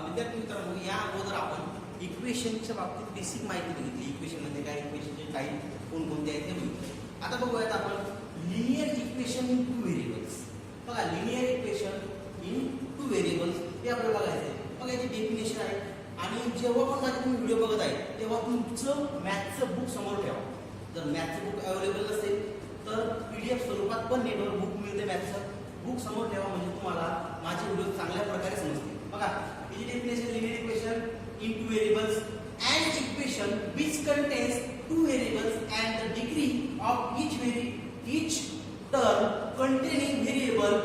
विद्यार्थी मित्रांनो, या अगोदर आपण इक्वेशनच्या बाबतीत बेसिक माहिती बघितली. इक्वेशन म्हणजे काय, इक्वेशनचे टाईप कोणकोणते आहेत ते बघितले. आता बघूयात आपण linear equation in two variables. बघा, linear equation in two variables हे आपल्याला बघायचं आहे. बघा, याची डेफिनेशन आहे. आणि जेव्हा पण माझे तुम्ही व्हिडिओ बघत आहे तेव्हा तुमचं मॅथचं बुक समोर ठेवा. जर मॅथचं बुक अवेलेबल नसेल तर PDF स्वरूपात पण नेटवर बुक मिळते. मॅथचं बुक समोर ठेवा म्हणजे तुम्हाला माझे व्हिडिओ चांगल्या प्रकारे समजतील. बघा, याची definition linear equation in two variables and equation which contains two variables and the degree of each term containing variable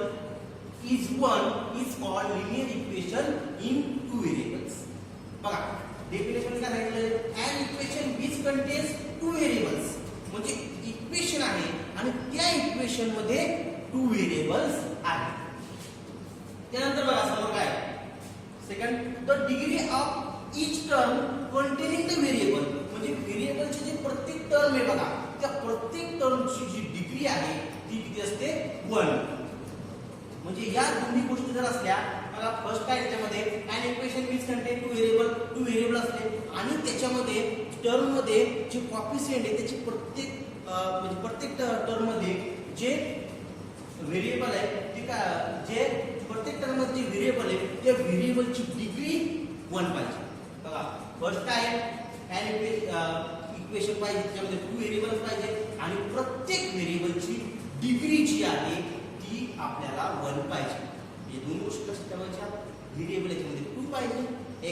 is one is called linear equation in two variables. बघा, डेफिनेशन काय सांगितलं, an equation which contains two variables म्हणजे equation आहे आणि त्या equation मध्ये two variables आहेत. त्यानंतर बघा समोर काय second, the degree of each term containing the variable म्हणजे व्हेरिएबलचे जे प्रत्येक टर्म आहे बघा, त्या प्रत्येक टर्मची जी डिग्री आहे ती किती असते, 1. म्हणजे या दोन्ही गोष्टी जर असल्या, बघा फर्स्ट काय त्याच्यामध्ये an equation which contain two variable असले आणि त्याच्यामध्ये टर्म मध्ये जे कॉफिशियंट आहे त्याची प्रत्येक टर्म मध्ये जे व्हेरिएबल आहे ते काय, जे प्रत्येक टर्म मध्ये जे व्हेरिएबल आहे त्या व्हेरिएबलची डिग्री 1 पाहिजे. बघा, फर्स्ट काय an इक्वेशन पाहिजे, त्याच्यामध्ये टू व्हेरिएबल्स पाहिजे आणि प्रत्येक व्हेरिएबलची डिग्री जी आहे ती आपल्याला 1 पाहिजे. हे दोन गोष्टी लक्षात ठेवायच्या. व्हेरिएबल याच्यामध्ये 2 पाहिजे,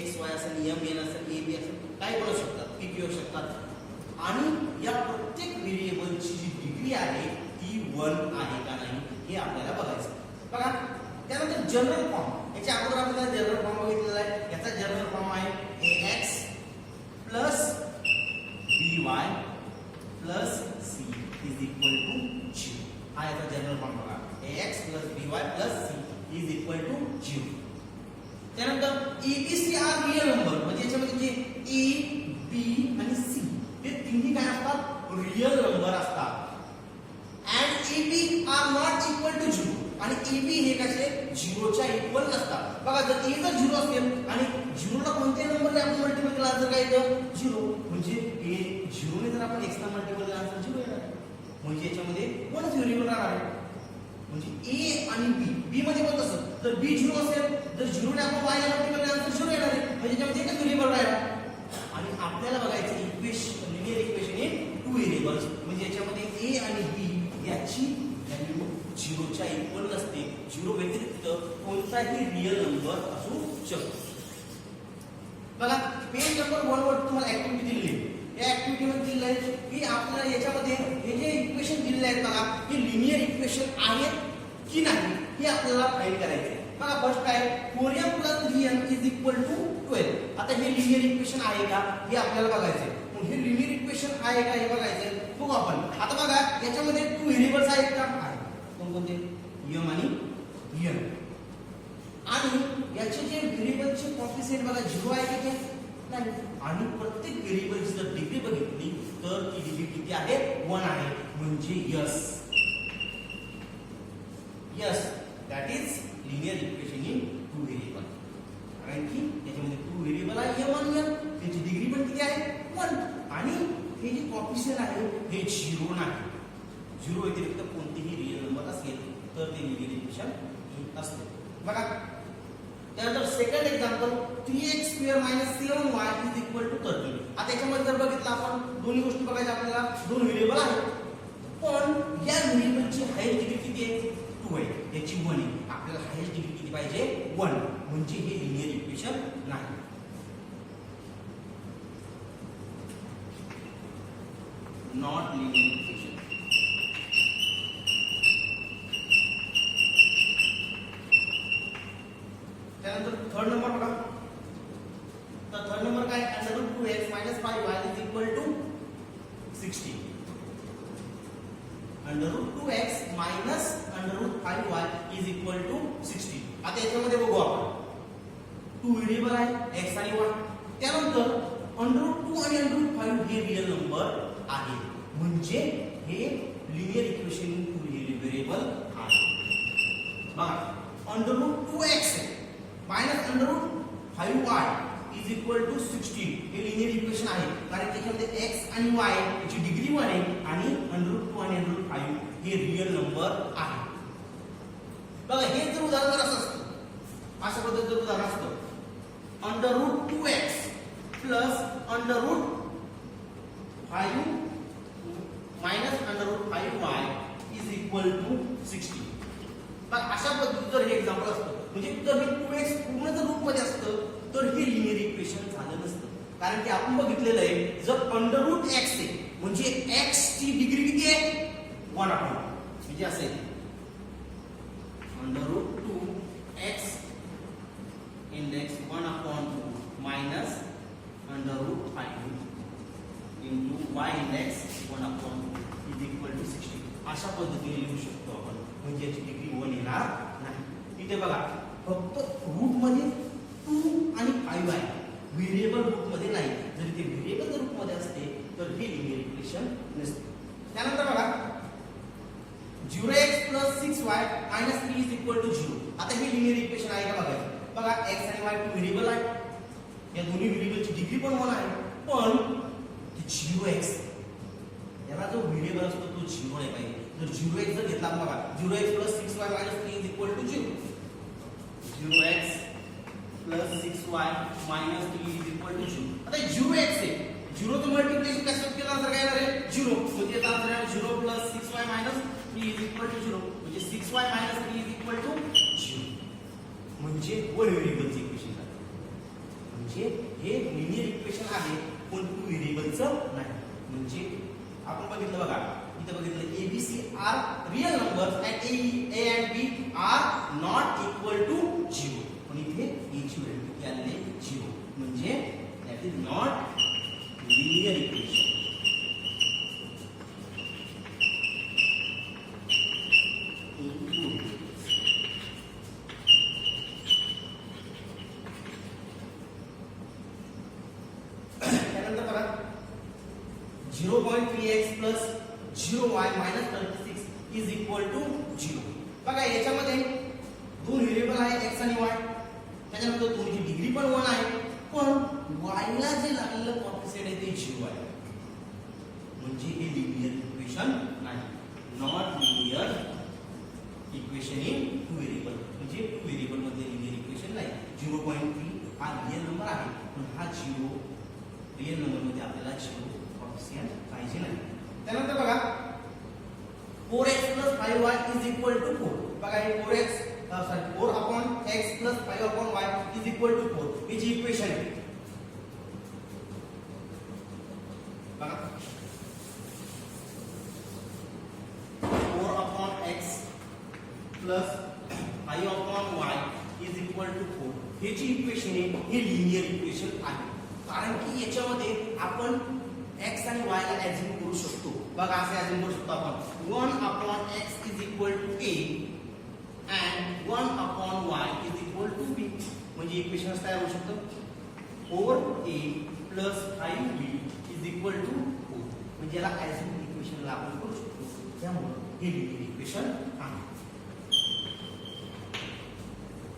x y असेल, m n असेल, a b असेल, काय बनू शकतात, p q शकतात आणि या प्रत्येक व्हेरिएबलची जी डिग्री आहे ती 1 आहे का नाही हे आपल्याला बघायचं. बघा, त्यानंतर जनरल फॉर्म, याच्या अगोदर आपण जनरल फॉर्म बघितलेला आहे. याचा जनरल फॉर्म आहे ax plus by plus c is equal to 0. हा याचा जनरल फॉर्म बघा, ax plus by plus c is equal to 0. त्यानंतर abc आर रियल नंबर म्हणजे याच्यामध्ये जे a b आणि c हे तिन्ही काय असतात, रियल नंबर असतात. and ab are not equal to 0 आणि ab हे कसे 0 च्या इक्वल नसतात. बघा, जर a जर 0 असेल आणि 0 ला कोणत्या नंबरने आपण मल्टिपल केला तर काय येतं, 0. म्हणजे a 0 ने जर आपण x ला मल्टिपल केला तर 0 येणार. म्हणजे याच्यामध्ये कोणच व्हेरिएबल राहणार आहे. म्हणजे a आणि b मध्ये पण तसं, जर b 0 असेल तर 0 ने आपण y ला मल्टिपल केला तर 0 येणार आहे. म्हणजे याच्यामध्ये एकच व्हेरिएबल राहणार. आणि आपल्याला बघायचं equation, linear equation in two variables म्हणजे याच्यामध्ये a आणि b याची व्हॅल्यू 0 च्या इक्वल नसते. 0 व्यतिरिक्त कोणताही रियल नंबर असू शकतो. बघा, पेज नंबर 1 वर तुम्हाला ऍक्टिव्हिटी दिलेली आहे. या ऍक्टिव्हिटी मध्ये दिलेलं आहे की आपल्याला याच्यामध्ये हे जे इक्वेशन दिलेले आहेत बघा, हे लिनियर इक्वेशन आहेत की नाही हे आपल्याला फाइंड करायचं आहे. बघा, फर्स्ट काय 4m + 3n = 12. आता हे लिनियर इक्वेशन आहे का हे आपल्याला बघायचं आहे. मग हे लिनियर इक्वेशन आहे का हे बघायचं आहे. बघू आपण. आता बघा, याच्यामध्ये टू व्हेरिएबल्स आहेत का, कोणते, m आणि n. आणि याचे जे व्हेरिएबलचे कॉफिशियंट बघा 0 आहे की नाही. आणि प्रत्येक व्हेरिएबलची जर डिग्री बघितली तर ती डिग्री किती आहे, 1 आहे. म्हणजे yes that is linear equation in two variable. कारण की याच्यामध्ये टू व्हेरिएबल आहे m आणि n, त्याची डिग्री पण किती आहे, 1. आणि हे जे कॉफिशियंट आहे हे 0 नाही. 0 व्यतिरिक्त कोणतेही रियल नंबर असेल तर ते लिनियर इक्वेशन असते. बघा, त्यानंतर सेकंड एक्झाम्पल 3x² - 7y = 13. आता याच्यामध्ये जर बघितलं आपण दोन्ही गोष्टी बघायच्या आपल्याला, दोन व्हेरिएबल आहेत पण या व्हेरिएबलची हायेस्ट डिग्री किती आहे, 2 आहे. याची 1 आहे. आपल्याला हायेस्ट डिग्री किती पाहिजे, 1. म्हणजे हे लिनियर इक्वेशन नाही. Not linear equation. त्यानंतर थर्ड नंबर बघा, तर थर्ड नंबर काय, √2x - 5y = 60. √2x - √5y = 60. आता याच्यामध्ये बघू आपण, टू व्हेरिएबल आहे x आणि y. त्यानंतर √2 आणि √5 हे रियल नंबर आहे. म्हणजे हे linear equation in two variable आहे. बघा, √2x - 5y is equal to 16 हे लिनियर इक्वेशन आहे कारण त्याच्यामध्ये x आणि y ची डिग्री 1 आहे आणि √2 आणि √5 हे रियल नंबर आहे. बघा हे जर उदाहरण असं असतं अशा पद्धतीचं उदाहरण असतं √2x plus √5 minus √5y is equal to 16. बघा अशा पद्धतीचं जर हे एक्झाम्पल असतं म्हणजे जर हे 2x पूर्ण जर रूपमध्ये असतं तर हे लिनियर इक्वेशन झालं नसतं कारण की आपण बघितलेलं आहे जर √x आहे म्हणजे x ची डिग्री किती आहे 1 अपॉन म्हणजे असेल √2x index 1 upon 2 minus √5 into y index 1 upon 2 is equal to 16 अशा पद्धतीने लिहू शकतो आपण म्हणजे याची डिग्री 1 येणार नाही. इथे बघा फक्त रूट मध्ये 2 आणि 5 आहे व्हेरिएबल रूट मध्ये नाही जर ते व्हेरिएबल रूट मध्ये असते तर हे लिनियर इक्वेशन नसते. त्यानंतर बघा 0x + 6y - 3 is equal to 0. आता हे लिनियर इक्वेशन आहे का बघायचं. बघा x आणि y टू व्हेरिएबल आहे या दोन्ही व्हेरिएबलची डिग्री पण 1 आहे पण 0x याला जो व्हेरिएबल असतो तो 0 आहे पाहिजे. जर 0x जर घेतला बघा 0x + 6y - 3 is equal to 0. 0x + 6y - 3 is equal to 0. आता 0x आहे 0 चं मल्टिप्लिकेशन कसं केलं तर काय येणार आहे 0 म्हणजे याचा अर्थ आहे 0 + 6y - 3 इज इक्वल टू 0 म्हणजे 6y - 3 इज इक्वल टू 0 म्हणजे वन व्हेरिएबलचे इक्वेशन आहे. म्हणजे हे लिनियर इक्वेशन आहे पण टू व्हेरिएबलचं नाही. म्हणजे आपण बघितलं बघा इथे बघितलं ABC are real numbers and A and B are not equal to 0 पण इथे A ची व्हॅल्यू किती आली 0 म्हणजे that is not linear equation. त्यानंतर बघा 0.3x + 0y - 36 is equal to 0. बघा याच्यामध्ये दोन व्हेरिएबल आहे x आणि y त्याच्यानंतर दोन्हीची डिग्री पण 1 आहे पण y ला जे लागलेलं कोएफिशिएंट आहे ते 0 आहे म्हणजे हे लिनियर इक्वेशन नाही. Not linear equation in two variable म्हणजे टू व्हेरिएबल मध्ये लिनियर इक्वेशन नाही. 0.3 हा रियल नंबर आहे पण हा 0 रियल नंबर मध्ये आपल्याला 0 कोएफिशिएंट पाहिजे नाही. त्यानंतर बघा 4x + 5y is equal to 4. बघा हे 4 upon x + 5 upon y is equal to 4 ही जी इक्वेशन आहे बघा 4 upon x + 5 upon y is equal to 4 हे जी इक्वेशन आहे हे लिनियर इक्वेशन आहे कारण की याच्यामध्ये आपण x आणि y ला ऍझ्युम करू शकतो. बघा असे ऍझ्युम करू शकतो आपण 1 upon x is equal to a and 1 upon y is equal to b म्हणजे इक्वेशन तयार होऊ शकतं 4a plus 5b is equal to 4 म्हणजे याला ऍझ्युम इक्वेशनला आपण करू शकतो. त्यामुळे हे लिनियर इक्वेशन आहे.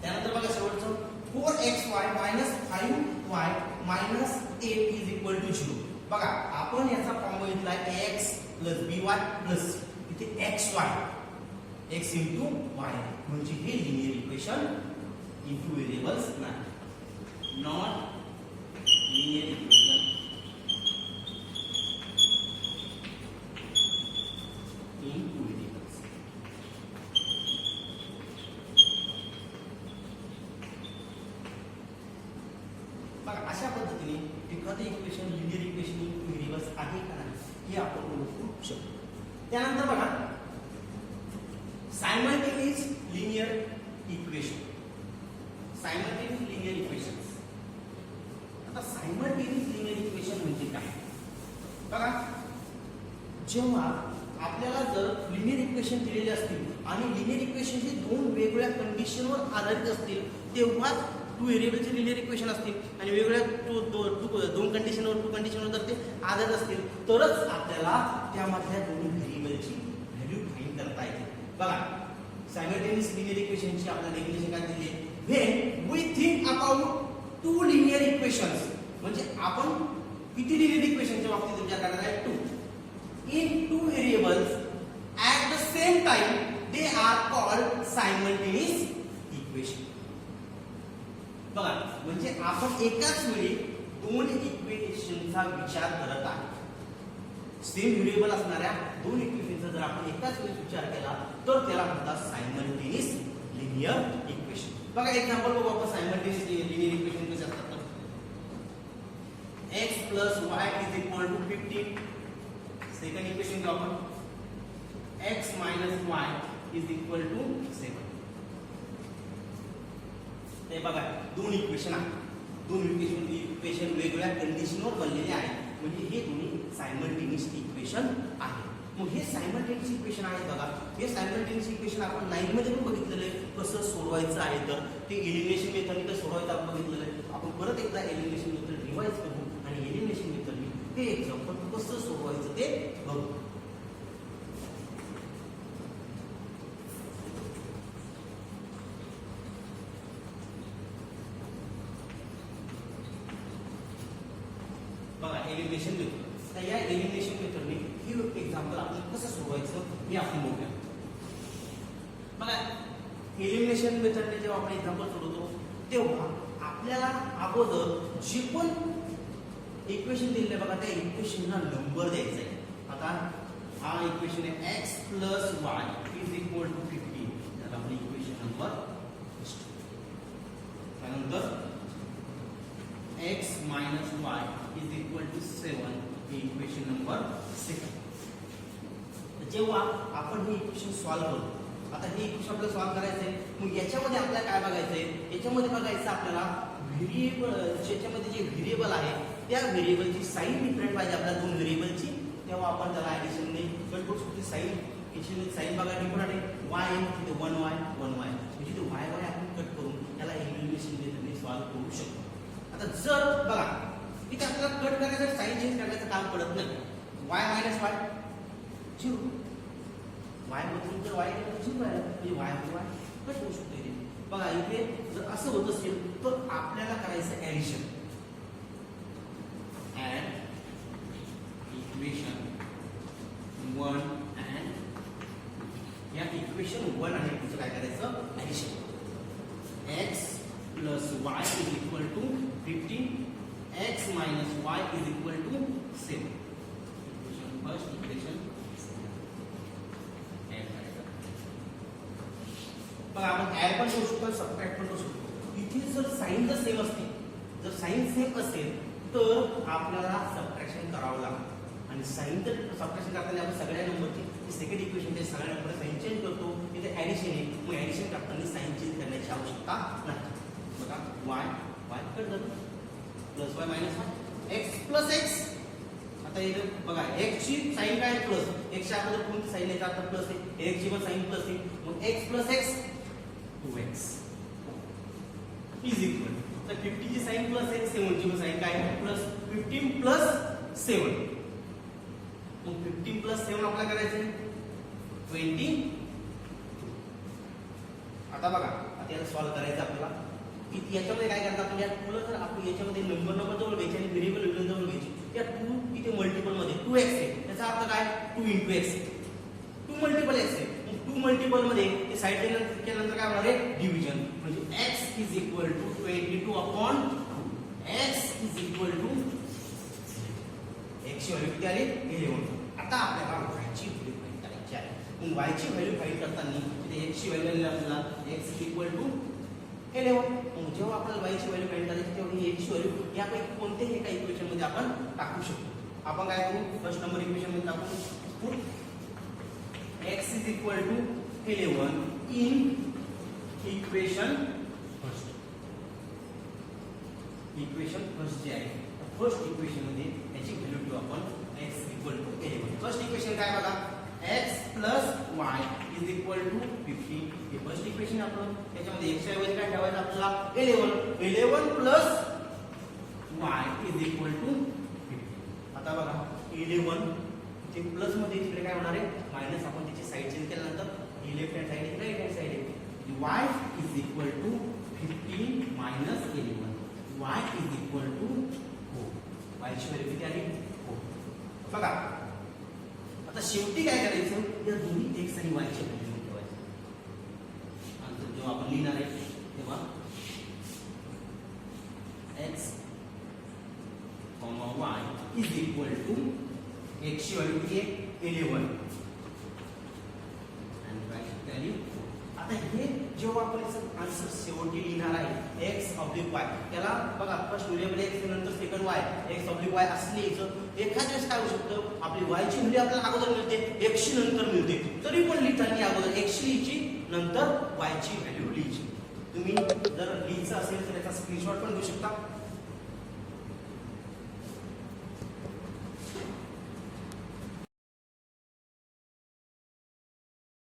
त्यानंतर बघा शेवटचं 4xy - 5y - 8 is equal to 0. बघा आपण याचा फॉर्म बघितला x + by प्लस इथे xy x into y म्हणजे हे लिनियर इक्वेशन इंटू व्हेरिएबल्स नाही. Not linear equation into variables. बघा अशा पद्धतीने एखादं equation linear equation into variables आहे का नाही हे आपण ओळखू शकतो. त्यानंतर बघा simultaneous linear equation. Simultaneous linear equations. आता simultaneous linear equation म्हणजे काय बघा जेव्हा आपल्याला जर लिनियर इक्वेशन दिलेले असतील आणि लिनियर इक्वेशन हे दोन वेगवेगळ्या कंडिशनवर आधारित असतील तेव्हा टू व्हेरिएबलचे लिनियर इक्वेशन असतील आणि वेगवेगळ्या दोन कंडिशनवर टू कंडिशनवर जर ते आधारित असतील तरच आपल्याला त्यामधल्या दोन्ही व्हेरिएबलची व्हॅल्यू फाइंड करता येते. बघा सायमल्टेनियस लिनियर इक्वेशनची आपल्याला डेफिनेशन काय दिली आहे when we think about two linear equations म्हणजे आपण किती लिनियर इक्वेशनच्या बाबतीत विचार करणार आहे? Two in two variables at the same time they are called simultaneous equation. बघा म्हणजे आपण एकाच वेळी दोन इक्वेशनचा विचार करत आहे. सेम व्हेरिएबल असणाऱ्या दोन इक्वेशनचा जर आपण एकाच वेळी विचार केला तर त्याला म्हणतात सायमल्टेनियस लिनियर इक्वेशन. बघा एक्झाम्पल बघू आपण सायमल्टेनियस लिनियर इक्वेशन कसे असतात. x plus y is equal to 15. Second equation घेऊ आपण x minus y is equal to 7. हे बघा दोन इक्वेशन आहेत. दोन इक्वेशन वेगवेगळ्या कंडिशनवर बनलेले आहेत म्हणजे हे दोन्ही सायमल्टेनियस इक्वेशन आहे. मग हे सायमल्टेनियस इक्वेशन आहे बघा. हे सायमल्टेनियस इक्वेशन आपण 9 मध्ये पण बघितलेलं आहे कसं सोडवायचं आहे. तर ते एलिमिनेशन मेथडने तर सोडवायचं आपण बघितलेलं आहे. आपण परत एकदा एलिमिनेशन मेथड रिवाइज करू आणि एलिमिनेशन मेथडने ते एक्झाम्पल कसं सोडवायचं ते बघू. बघा एलिमिनेशन मेथड. तर या एलिमिनेशन मेथडने ही एक्झाम्पल आपण कसं सोडवायचं हे आपण बघूया. बघा एलिमिनेशन मेथडने जेव्हा आपण एक्झाम्पल सोडवतो तेव्हा आपल्याला अगोदर जे पण इक्वेशन दिलेलं आहे बघा त्या इक्वेशनला नंबर द्यायचा आहे. आता हा इक्वेशन आहे x plus y is equal to 15. त्याला आपण इक्वेशन नंबर. त्यानंतर x minus y is equal to 7 he equation number 2. जेव्हा आपण ही इक्वेशन सॉल्व्ह करतो आता ही इक्वेशन आपल्याला सॉल्व्ह करायचं आहे. मग याच्यामध्ये आपल्याला काय बघायचं आहे? याच्यामध्ये बघायचं आपल्याला व्हेरिएबल ज्याच्यामध्ये जे व्हेरिएबल आहे त्या व्हेरिएबलची साइन डिफरंट पाहिजे आपल्याला दोन व्हेरिएबलची. तेव्हा आपण त्याला ऍडिशनने कट करू शकतो. साइन याची साइन बघा डिफरंट आहे. y आहे तिथे 1y 1y म्हणजे ते y y आपण कट करून त्याला एलिमिनेशन मेथडने सॉल्व्ह करू शकतो. आता जर बघा इथे आपल्याला कट करायचं साइन चेंज करण्याचं काम पडत नाही. y minus y 0 y बदलून जर y केलं तर 0 आहे म्हणजे y y कट होऊ शकतो. बघा इथे जर असं होत असेल तर आपल्याला करायचं ऍडिशन. and equation 1 and या इक्वेशन 1 आणि 2 चं काय करायचं addition. x plus y is equal to 15. x minus y is equal to 7. Equation first equation add करायचं. बघा आपण ऍड पण करू शकतो सबट्रॅक्ट पण करू शकतो. इथे जर साइन जर सेम असते जर साइन सेम असेल तर आपल्याला सबट्रॅक्शन करावं लागतं आणि साइन जर सबट्रॅक्शन करताना आपण सगळ्या नंबरची सेकंड इक्वेशन जे सगळ्या नंबर साइन चेंज करतो इथे ऍडिशन आहे. मग ऍडिशन करताना साइन चेंज करण्याची आवश्यकता नाही. बघा y y कट झालं plus y minus y x plus x. आता इथे बघा x ची साइन काय प्लस x च्या अगोदर कोणती साइन आहे आता प्लस आहे x ची पण साइन प्लस आहे. मग x plus x 2x is equal तर 50 ची साइन प्लस आहे 7 ची साइन काय आहे प्लस 15 प्लस 7. मग 15 प्लस 7 आपल्याला करायचं आहे 20. आता बघा आता याला सॉल्व्ह करायचं आपल्याला. याच्यामध्ये काय करतात आपण या टूला जर आपण याच्यामध्ये नंबर जवळ घ्यायचे आणि व्हेरिएबल जवळ घ्यायची. या 2 इथे मल्टिपल मध्ये 2x आहे त्याचा अर्थ काय 2 * x. 2 मल्टिपल x आहे. 2 मल्टिपल मध्ये ते साइड केल्यानंतर काय होणार आहे डिव्हिजन म्हणजे x is equal to 22 upon x is equal to x ची व्हॅल्यू किती आली 11. आता आपल्याला y ची व्हॅल्यू फाइंड करायची आहे. मग y ची व्हॅल्यू फाइंड करताना इथे x ची व्हॅल्यू आली आपल्याला x इज इक्वल टू 11. मग जेव्हा आपल्याला y ची व्हॅल्यू फाइंड करायची तेव्हा ही x ची व्हॅल्यू यापैकी कोणत्याही एका इक्वेशन मध्ये आपण टाकू शकतो. आपण काय करू फर्स्ट नंबर इक्वेशन मध्ये टाकू x is equal to 11 in equation first. Equation first जे आहे फर्स्ट इक्वेशन मध्ये याची व्हॅल्यू ठेवू आपण x equal to 11. First equation काय बघा x plus y is equal to 15. हे फर्स्ट इक्वेशन आपण त्याच्यामध्ये x च्या ऐवजी काय ठेवायचं आपल्याला 11 plus y is equal to 15. आता बघा 11 ते प्लस मध्ये इकडे काय होणार आहे मायनस. आपण त्याची साइड चेंज केल्यानंतर ही लेफ्ट हँड साइड आहे राइट हँड साइड आहे. y is equal to 15 minus 11 y is equal to 4. वायची व्हॅल्यू किती आली 4. बघा आता शेवटी काय करायचं, या दोन्ही x आणि y ची व्हॅल्यू ठेवायची. नंतर जेव्हा आपण लिहिणार आहे तेव्हा x, y is equal to x ची व्हॅल्यू किती आहे 11 आणि y ची व्हॅल्यू. आता हे जेव्हा आपण आन्सर शेवटी लिहिणार आहे x ऑब्लिक y, त्याला बघा फर्स्ट व्हेरिएबल x नंतर second y, x oblique y असं लिहायचं. एखाद्या वेळेस काय होऊ शकतं, आपली y ची व्हॅल्यू आपल्याला अगोदर मिळते, x ची नंतर मिळते, तरी पण लिहिताना अगोदर x ची लिहायची नंतर y ची व्हॅल्यू लिहायची. तुम्ही जर लिहायचं असेल तर याचा स्क्रीनशॉट पण घेऊ शकता.